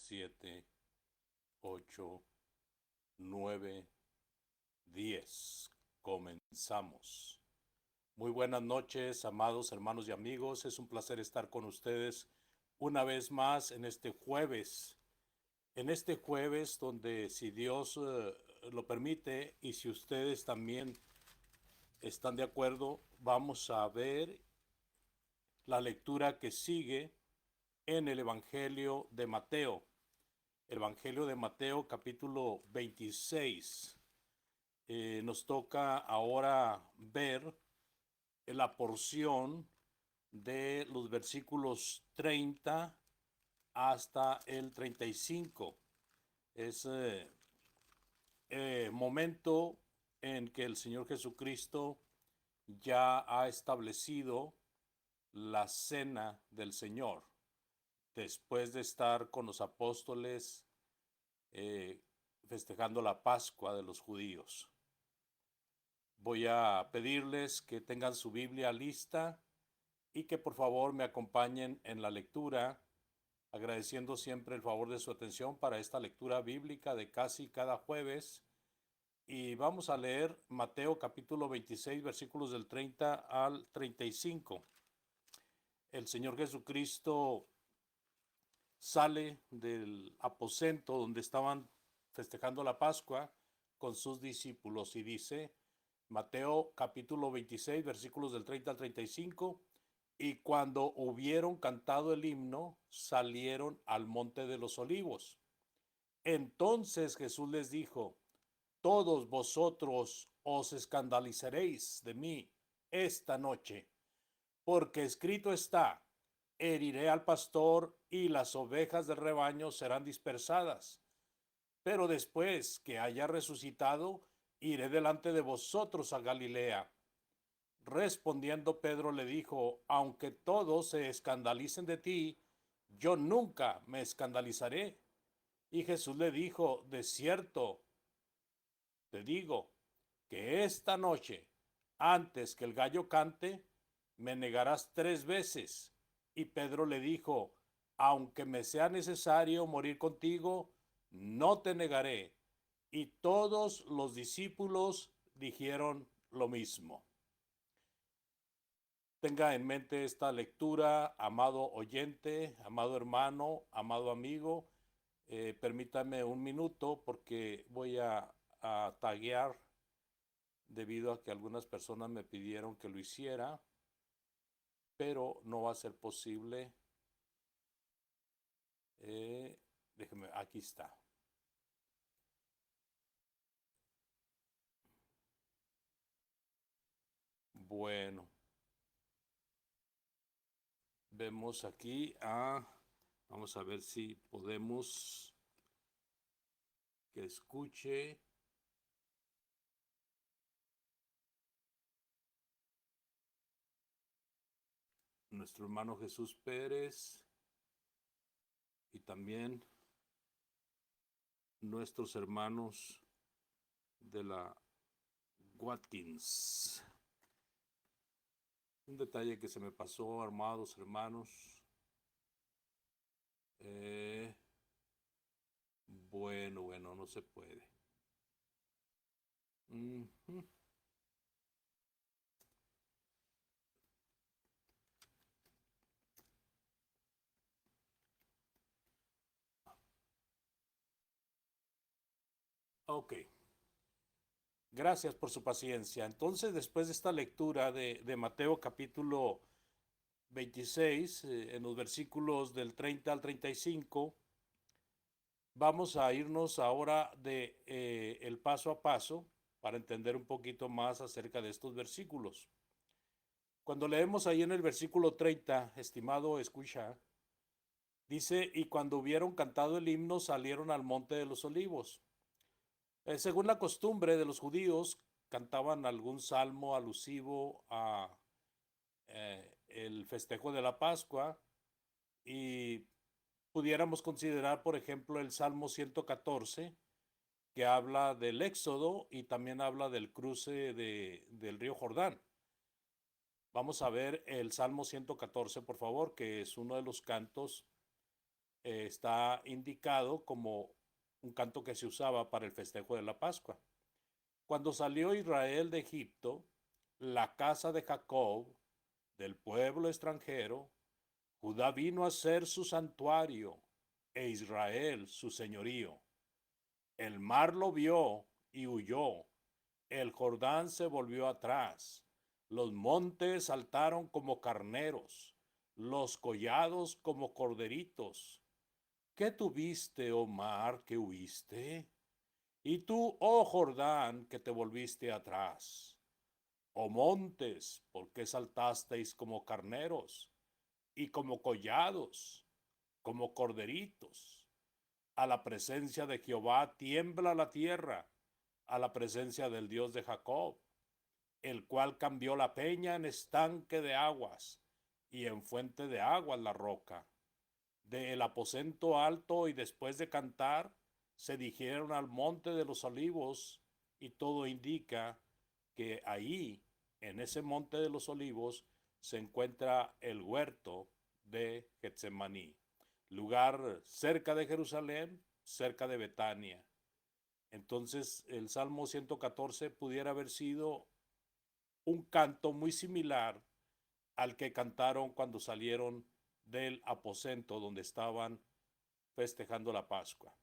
7, 8, 9, 10. Comenzamos. Muy buenas noches, amados hermanos y amigos. Es un placer estar con ustedes una vez más en este jueves. En este jueves donde, si Dios lo permite y si ustedes también están de acuerdo, vamos a ver la lectura que sigue en el Evangelio de Mateo. Evangelio de Mateo capítulo 26. Nos toca ahora ver la porción de los versículos 30 hasta el 35. Es momento en que el Señor Jesucristo ya ha establecido la cena del Señor, después de estar con los apóstoles eh, festejando la Pascua de los judíos. Voy a pedirles que tengan su Biblia lista y que por favor me acompañen en la lectura, agradeciendo siempre el favor de su atención para esta lectura bíblica de casi cada jueves. Y vamos a leer Mateo capítulo 26, versículos del 30 al 35. El Señor Jesucristo sale del aposento donde estaban festejando la Pascua con sus discípulos y dice, Mateo capítulo 26, versículos del 30 al 35, y cuando hubieron cantado el himno, salieron al monte de los olivos. Entonces Jesús les dijo, todos vosotros os escandalizaréis de mí esta noche, porque escrito está, heriré al pastor y las ovejas del rebaño serán dispersadas. Pero después que haya resucitado, iré delante de vosotros a Galilea. Respondiendo Pedro le dijo, aunque todos se escandalicen de ti, yo nunca me escandalizaré. Y Jesús le dijo, de cierto, te digo, que esta noche, antes que el gallo cante, me negarás 3 veces. Y Pedro le dijo, aunque me sea necesario morir contigo, no te negaré. Y todos los discípulos dijeron lo mismo. Tenga en mente esta lectura, amado oyente, amado hermano, amado amigo. Permítame un minuto porque voy a taguear debido a que algunas personas me pidieron que lo hiciera, pero no va a ser posible. Déjeme, aquí está. Bueno, vemos aquí vamos a ver si podemos que escuche nuestro hermano Jesús Pérez y también nuestros hermanos de la Watkins. Un detalle que se me pasó, amados hermanos. Bueno, no se puede. Ok, gracias por su paciencia. Entonces, después de esta lectura de Mateo capítulo 26, en los versículos del 30 al 35, vamos a irnos ahora de el paso a paso para entender un poquito más acerca de estos versículos. Cuando leemos ahí en el versículo 30, estimado escucha, dice, y cuando hubieron cantado el himno salieron al monte de los olivos. Según la costumbre de los judíos, cantaban algún salmo alusivo a el festejo de la Pascua y pudiéramos considerar, por ejemplo, el Salmo 114, que habla del Éxodo y también habla del cruce del río Jordán. Vamos a ver el Salmo 114, por favor, que es uno de los cantos está indicado como un canto que se usaba para el festejo de la Pascua. Cuando salió Israel de Egipto, la casa de Jacob, del pueblo extranjero, Judá vino a ser su santuario e Israel su señorío. El mar lo vio y huyó, el Jordán se volvió atrás, los montes saltaron como carneros, los collados como corderitos. ¿Qué tuviste, oh mar, que huiste? Y tú, oh Jordán, que te volviste atrás. Oh montes, ¿por qué saltasteis como carneros? Y como collados, como corderitos. A la presencia de Jehová tiembla la tierra, a la presencia del Dios de Jacob, el cual cambió la peña en estanque de aguas y en fuente de aguas la roca. Del aposento alto y después de cantar, se dirigieron al monte de los olivos y todo indica que ahí, en ese monte de los olivos, se encuentra el huerto de Getsemaní, lugar cerca de Jerusalén, cerca de Betania. Entonces el Salmo 114 pudiera haber sido un canto muy similar al que cantaron cuando salieron del aposento donde estaban festejando la Pascua.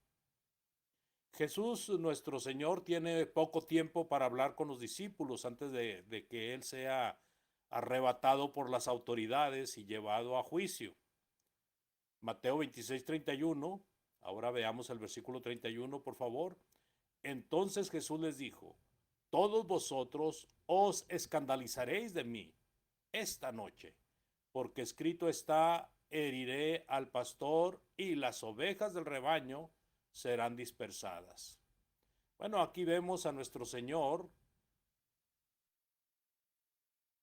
Jesús, nuestro Señor, tiene poco tiempo para hablar con los discípulos antes de que Él sea arrebatado por las autoridades y llevado a juicio. Mateo 26:31, ahora veamos el versículo 31, por favor. Entonces Jesús les dijo, todos vosotros os escandalizaréis de mí esta noche, porque escrito está, heriré al pastor y las ovejas del rebaño serán dispersadas. Bueno, aquí vemos a nuestro Señor,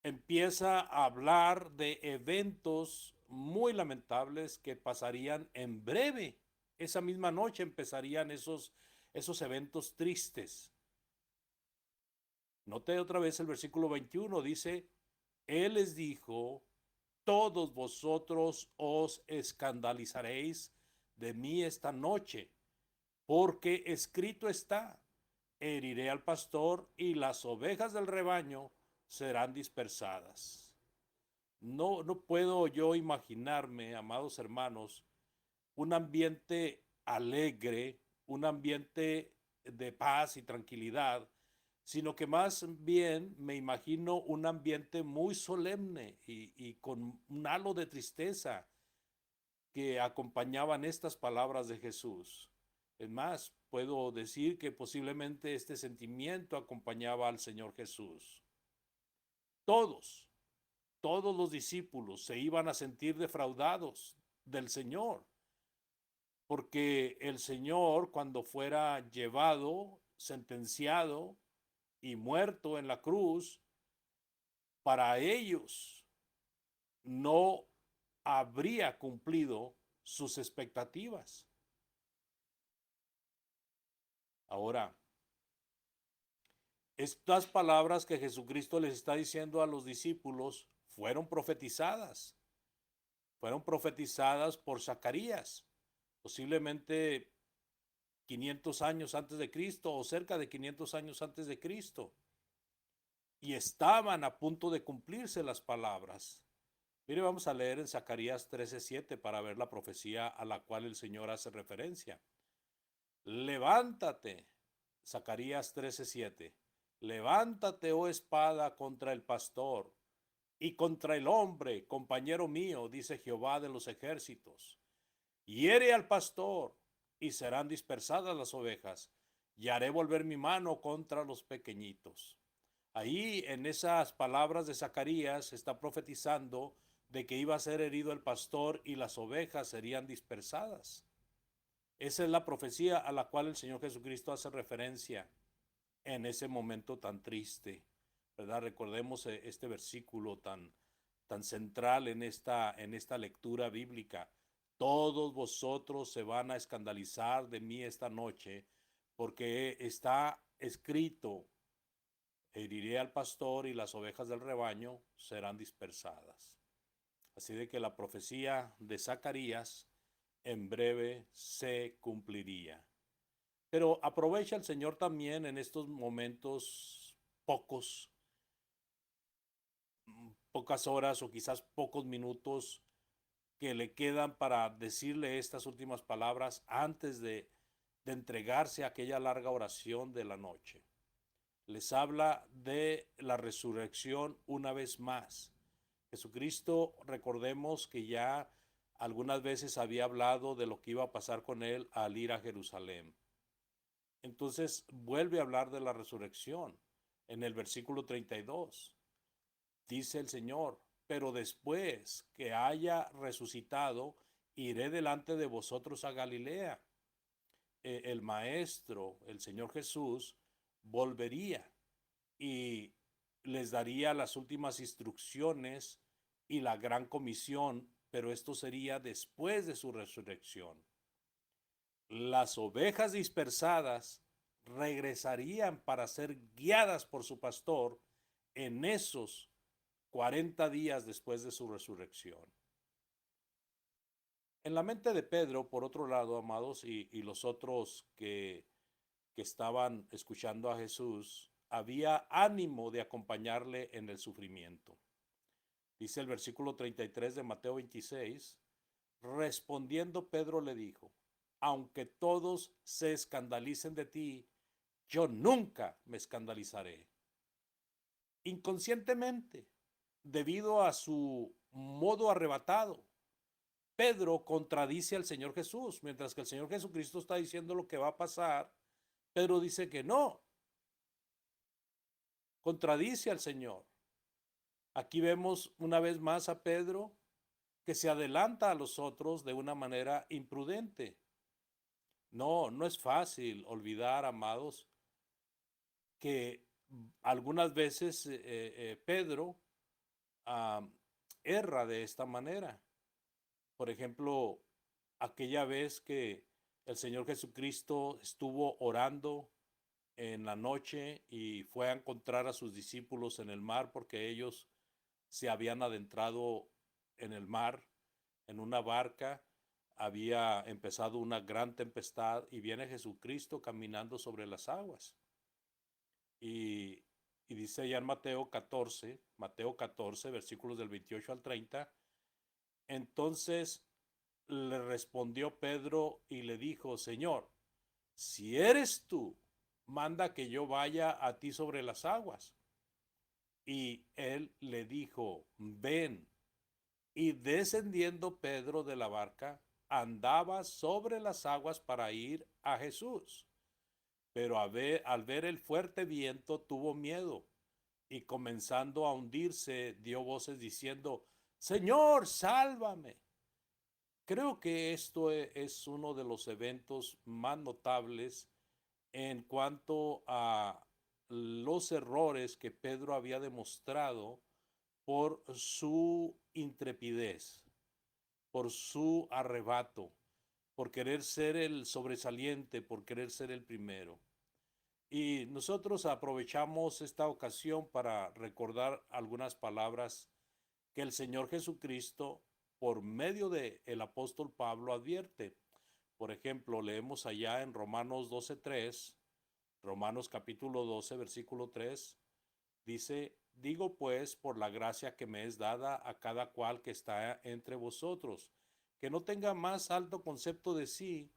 empieza a hablar de eventos muy lamentables que pasarían en breve. Esa misma noche empezarían esos eventos tristes. Note otra vez el versículo 21, dice, Él les dijo, todos vosotros os escandalizaréis de mí esta noche, porque escrito está, heriré al pastor y las ovejas del rebaño serán dispersadas. No puedo yo imaginarme, amados hermanos, un ambiente alegre, un ambiente de paz y tranquilidad, sino que más bien me imagino un ambiente muy solemne y con un halo de tristeza que acompañaban estas palabras de Jesús. Es más, puedo decir que posiblemente este sentimiento acompañaba al Señor Jesús. Todos, todos los discípulos se iban a sentir defraudados del Señor, porque el Señor, cuando fuera llevado, sentenciado y muerto en la cruz, para ellos no habría cumplido sus expectativas. Ahora, estas palabras que Jesucristo les está diciendo a los discípulos fueron profetizadas por Zacarías, posiblemente 500 años antes de Cristo o cerca de 500 años antes de Cristo. Y estaban a punto de cumplirse las palabras. Mire, vamos a leer en Zacarías 13:7 para ver la profecía a la cual el Señor hace referencia. Levántate, Zacarías 13:7. Levántate, oh espada, contra el pastor y contra el hombre, compañero mío, dice Jehová de los ejércitos. Hiere al pastor y serán dispersadas las ovejas, y haré volver mi mano contra los pequeñitos. Ahí en esas palabras de Zacarías está profetizando de que iba a ser herido el pastor y las ovejas serían dispersadas. Esa es la profecía a la cual el Señor Jesucristo hace referencia en ese momento tan triste, ¿verdad? Recordemos este versículo tan central en esta lectura bíblica. Todos vosotros se van a escandalizar de mí esta noche, porque está escrito, heriré al pastor y las ovejas del rebaño serán dispersadas. Así de que la profecía de Zacarías en breve se cumpliría. Pero aprovecha el Señor también en estos momentos pocos, pocas horas o quizás pocos minutos que le quedan para decirle estas últimas palabras antes de entregarse a aquella larga oración de la noche. Les habla de la resurrección una vez más. Jesucristo, recordemos que ya algunas veces había hablado de lo que iba a pasar con él al ir a Jerusalén. Entonces vuelve a hablar de la resurrección en el versículo 32. Dice el Señor, pero después que haya resucitado, iré delante de vosotros a Galilea. El Maestro, el Señor Jesús, volvería y les daría las últimas instrucciones y la gran comisión, pero esto sería después de su resurrección. Las ovejas dispersadas regresarían para ser guiadas por su pastor en esos 40 días después de su resurrección. En la mente de Pedro, por otro lado, amados, y los otros que estaban escuchando a Jesús, había ánimo de acompañarle en el sufrimiento. Dice el versículo 33 de Mateo 26, respondiendo Pedro le dijo, aunque todos se escandalicen de ti, yo nunca me escandalizaré. Inconscientemente, debido a su modo arrebatado, Pedro contradice al Señor Jesús, mientras que el Señor Jesucristo está diciendo lo que va a pasar, Pedro dice que no, contradice al Señor. Aquí vemos una vez más a Pedro que se adelanta a los otros de una manera imprudente. No, no es fácil olvidar, amados, que algunas veces Pedro uh, erra de esta manera. Por ejemplo, aquella vez que el Señor Jesucristo estuvo orando en la noche y fue a encontrar a sus discípulos en el mar porque ellos se habían adentrado en el mar, en una barca, había empezado una gran tempestad y viene Jesucristo caminando sobre las aguas. Y, y dice ya en Mateo 14, versículos del 28 al 30, entonces le respondió Pedro y le dijo, Señor, si eres tú, manda que yo vaya a ti sobre las aguas. Y él le dijo, ven. Y descendiendo Pedro de la barca, andaba sobre las aguas para ir a Jesús. Pero al ver el fuerte viento tuvo miedo y comenzando a hundirse dio voces diciendo, Señor, sálvame. Creo que esto es uno de los eventos más notables en cuanto a los errores que Pedro había demostrado por su intrepidez, por su arrebato, por querer ser el sobresaliente, por querer ser el primero. Y nosotros aprovechamos esta ocasión para recordar algunas palabras que el Señor Jesucristo, por medio de el apóstol Pablo, advierte. Por ejemplo, leemos allá en Romanos 12:3, Romanos capítulo 12, versículo 3, dice, digo pues por la gracia que me es dada a cada cual que está entre vosotros, que no tenga más alto concepto de sí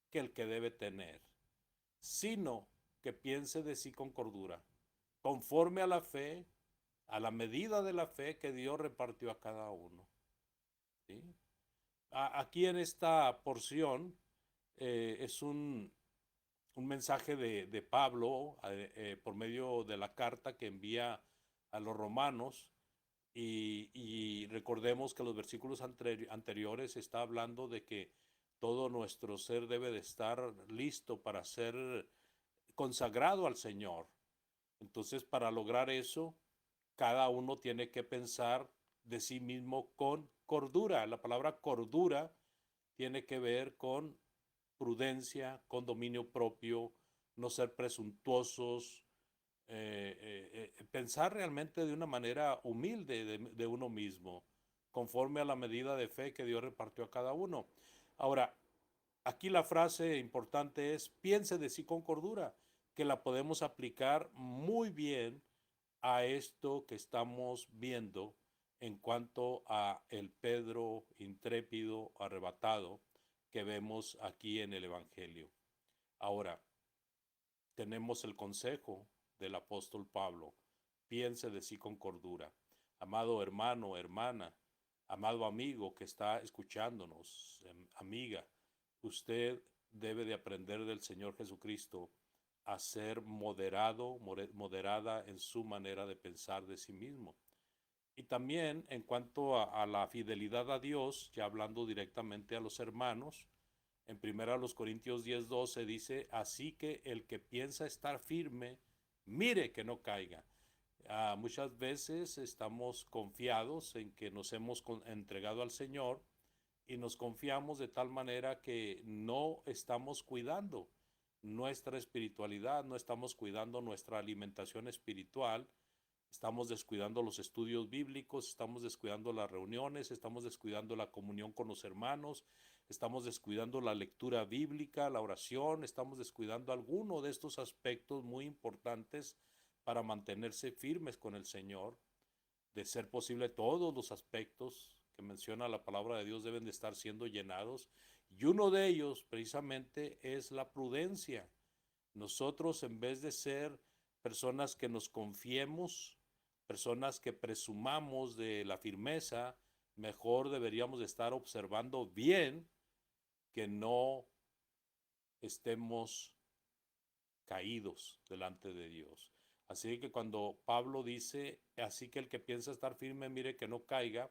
que el que debe tener, sino que piense de sí con cordura, conforme a la fe, a la medida de la fe que Dios repartió a cada uno. ¿Sí? Aquí en esta porción es un mensaje de Pablo por medio de la carta que envía a los romanos y recordemos que los versículos anteriores está hablando de que todo nuestro ser debe de estar listo para ser consagrado al Señor. Entonces, para lograr eso, cada uno tiene que pensar de sí mismo con cordura. La palabra cordura tiene que ver con prudencia, con dominio propio, no ser presuntuosos, pensar realmente de una manera humilde de uno mismo, conforme a la medida de fe que Dios repartió a cada uno. Ahora, aquí la frase importante es, piense de sí con cordura, que la podemos aplicar muy bien a esto que estamos viendo en cuanto a el Pedro intrépido, arrebatado, que vemos aquí en el Evangelio. Ahora, tenemos el consejo del apóstol Pablo, piense de sí con cordura. Amado hermano, hermana, amado amigo que está escuchándonos, amiga, usted debe de aprender del Señor Jesucristo a ser moderado, moderada en su manera de pensar de sí mismo. Y también en cuanto a la fidelidad a Dios, ya hablando directamente a los hermanos, en 1 Corintios 10:12 dice, así que el que piensa estar firme, mire que no caiga. Muchas veces estamos confiados en que nos hemos entregado al Señor y nos confiamos de tal manera que no estamos cuidando nuestra espiritualidad, no estamos cuidando nuestra alimentación espiritual, estamos descuidando los estudios bíblicos, estamos descuidando las reuniones, estamos descuidando la comunión con los hermanos, estamos descuidando la lectura bíblica, la oración, estamos descuidando alguno de estos aspectos muy importantes para mantenerse firmes con el Señor. De ser posible, todos los aspectos que menciona la palabra de Dios deben de estar siendo llenados. Y uno de ellos, precisamente, es la prudencia. Nosotros, en vez de ser personas que nos confiemos, personas que presumamos de la firmeza, mejor deberíamos de estar observando bien que no estemos caídos delante de Dios. Así que cuando Pablo dice, así que el que piensa estar firme, mire que no caiga,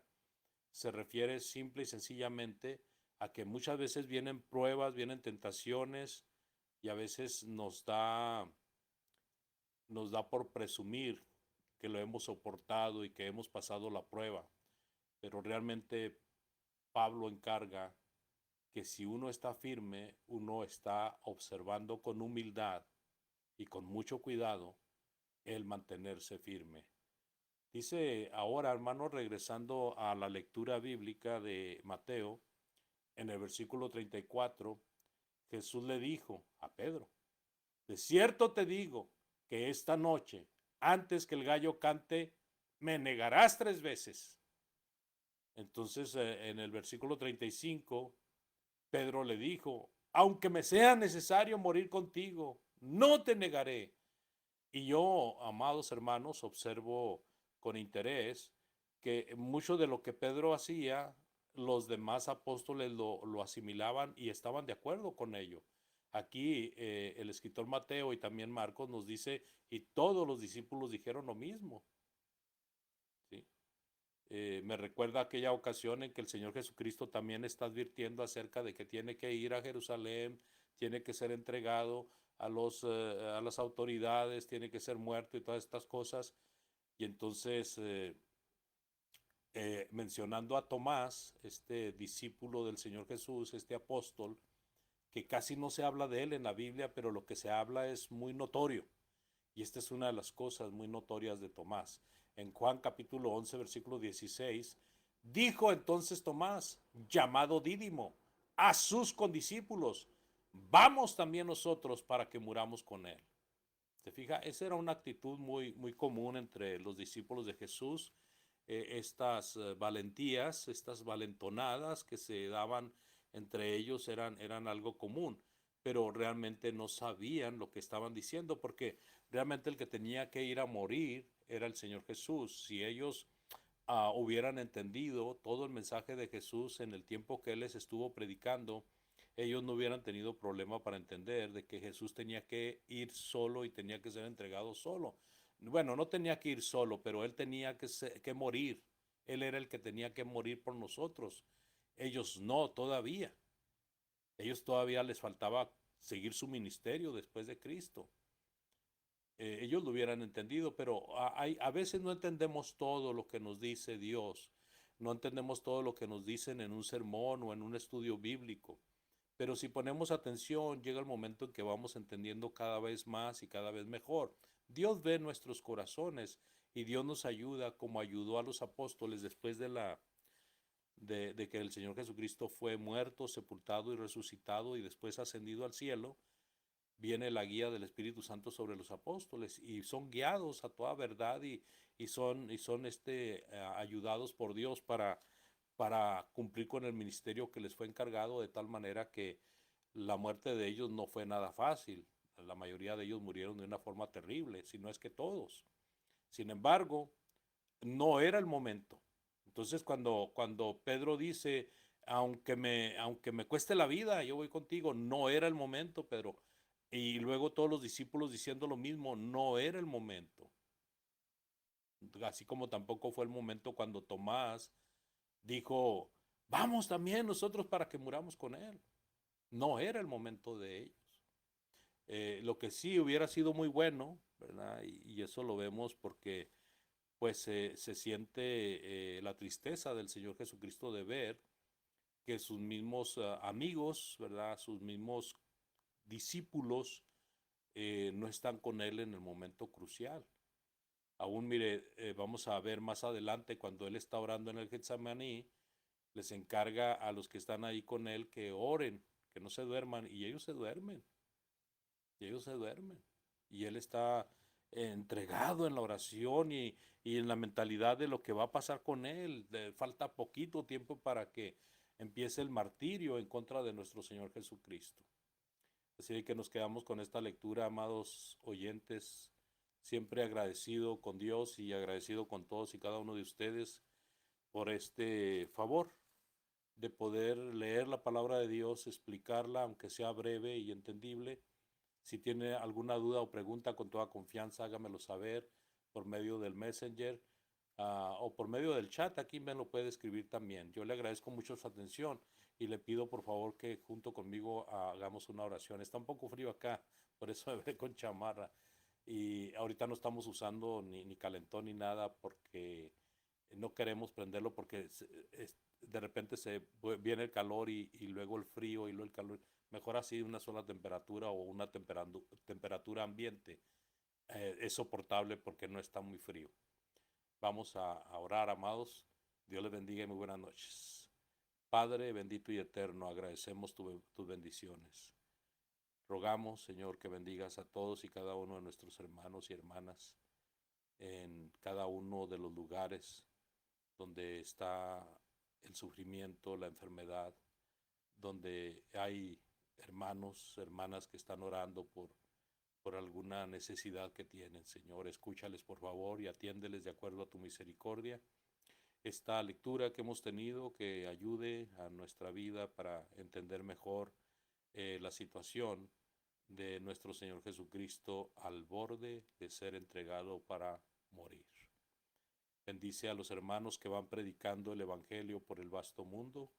se refiere simple y sencillamente a que muchas veces vienen pruebas, vienen tentaciones y a veces nos da por presumir que lo hemos soportado y que hemos pasado la prueba. Pero realmente Pablo encarga que si uno está firme, uno está observando con humildad y con mucho cuidado el mantenerse firme. Dice ahora, hermano, regresando a la lectura bíblica de Mateo, en el versículo 34, Jesús le dijo a Pedro, de cierto te digo que esta noche, antes que el gallo cante, me negarás 3 veces. Entonces, en el versículo 35, Pedro le dijo, aunque me sea necesario morir contigo, no te negaré. Y yo, amados hermanos, observo con interés que mucho de lo que Pedro hacía, los demás apóstoles lo asimilaban y estaban de acuerdo con ello. Aquí el escritor Mateo y también Marcos nos dice, y todos los discípulos dijeron lo mismo. ¿Sí? Me recuerda aquella ocasión en que el Señor Jesucristo también está advirtiendo acerca de que tiene que ir a Jerusalén, tiene que ser entregado a las autoridades, tiene que ser muerto y todas estas cosas. Y entonces, mencionando a Tomás, este discípulo del Señor Jesús, este apóstol, que casi no se habla de él en la Biblia, pero lo que se habla es muy notorio. Y esta es una de las cosas muy notorias de Tomás. En Juan capítulo 11, versículo 16, dijo entonces Tomás, llamado Dídimo, a sus condiscípulos, vamos también nosotros para que muramos con él. ¿Se fija? Esa era una actitud muy, muy común entre los discípulos de Jesús, estas valentías, estas valentonadas que se daban entre ellos eran algo común, pero realmente no sabían lo que estaban diciendo, porque realmente el que tenía que ir a morir era el Señor Jesús. Si ellos hubieran entendido todo el mensaje de Jesús en el tiempo que Él les estuvo predicando, ellos no hubieran tenido problema para entender de que Jesús tenía que ir solo y tenía que ser entregado solo. Bueno, no tenía que ir solo, pero Él tenía que morir. Él era el que tenía que morir por nosotros. Ellos no, todavía. Ellos todavía les faltaba seguir su ministerio después de Cristo. Ellos lo hubieran entendido, pero a veces no entendemos todo lo que nos dice Dios, no entendemos todo lo que nos dicen en un sermón o en un estudio bíblico, pero si ponemos atención llega el momento en que vamos entendiendo cada vez más y cada vez mejor. Dios ve nuestros corazones y Dios nos ayuda como ayudó a los apóstoles después de que el Señor Jesucristo fue muerto, sepultado y resucitado y después ascendido al cielo, viene la guía del Espíritu Santo sobre los apóstoles y son guiados a toda verdad y son ayudados por Dios para cumplir con el ministerio que les fue encargado, de tal manera que la muerte de ellos no fue nada fácil. La mayoría de ellos murieron de una forma terrible, si no es que todos. Sin embargo, no era el momento. Entonces cuando Pedro dice, aunque me cueste la vida, yo voy contigo, no era el momento, Pedro. Y luego todos los discípulos diciendo lo mismo, no era el momento. Así como tampoco fue el momento cuando Tomás dijo, vamos también nosotros para que muramos con él. No era el momento de ellos. Lo que sí hubiera sido muy bueno, ¿verdad? Y eso lo vemos porque pues se siente la tristeza del Señor Jesucristo de ver que sus mismos amigos, ¿verdad? Sus mismos discípulos no están con él en el momento crucial. Aún mire, vamos a ver más adelante cuando él está orando en el Getsemaní, les encarga a los que están ahí con él que oren, que no se duerman, y ellos se duermen, y ellos se duermen. Y él está entregado en la oración y en la mentalidad de lo que va a pasar con él. Falta poquito tiempo para que empiece el martirio en contra de nuestro Señor Jesucristo. Así que nos quedamos con esta lectura, amados oyentes, siempre agradecido con Dios y agradecido con todos y cada uno de ustedes por este favor de poder leer la palabra de Dios, explicarla, aunque sea breve y entendible. Si tiene alguna duda o pregunta, con toda confianza, hágamelo saber por medio del Messenger o por medio del chat. Aquí me lo puede escribir también. Yo le agradezco mucho su atención y le pido por favor que junto conmigo hagamos una oración. Está un poco frío acá, por eso me veré con chamarra. Y ahorita no estamos usando ni calentón ni nada porque no queremos prenderlo porque de repente viene el calor y luego el frío y luego el calor. Mejor así una sola temperatura o una temperatura ambiente. Es soportable porque no está muy frío. Vamos a orar, amados. Dios les bendiga y muy buenas noches. Padre bendito y eterno, agradecemos tus bendiciones. Rogamos, Señor, que bendigas a todos y cada uno de nuestros hermanos y hermanas en cada uno de los lugares donde está el sufrimiento, la enfermedad, donde hay hermanos, hermanas que están orando por alguna necesidad que tienen. Señor, escúchales por favor y atiéndeles de acuerdo a tu misericordia. Esta lectura que hemos tenido que ayude a nuestra vida para entender mejor la situación de nuestro Señor Jesucristo al borde de ser entregado para morir. Bendice a los hermanos que van predicando el Evangelio por el vasto mundo.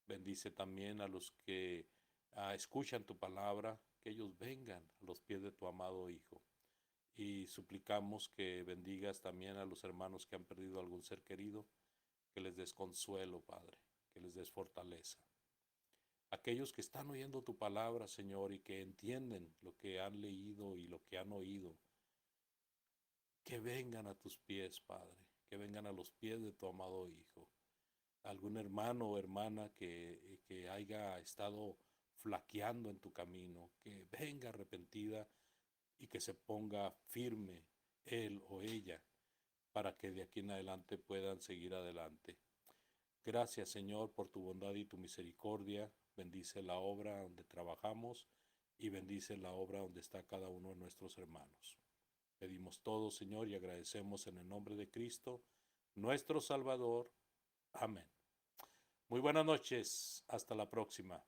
Bendice también a los que escuchan tu palabra, que ellos vengan a los pies de tu amado Hijo. Y suplicamos que bendigas también a los hermanos que han perdido algún ser querido, que les des consuelo, Padre, que les des fortaleza. Aquellos que están oyendo tu palabra, Señor, y que entienden lo que han leído y lo que han oído, que vengan a tus pies, Padre, que vengan a los pies de tu amado Hijo. Algún hermano o hermana que haya estado flaqueando en tu camino, que venga arrepentida y que se ponga firme él o ella para que de aquí en adelante puedan seguir adelante. Gracias, Señor, por tu bondad y tu misericordia. Bendice la obra donde trabajamos y bendice la obra donde está cada uno de nuestros hermanos. Pedimos todo, Señor, y agradecemos en el nombre de Cristo, nuestro Salvador. Amén. Muy buenas noches. Hasta la próxima.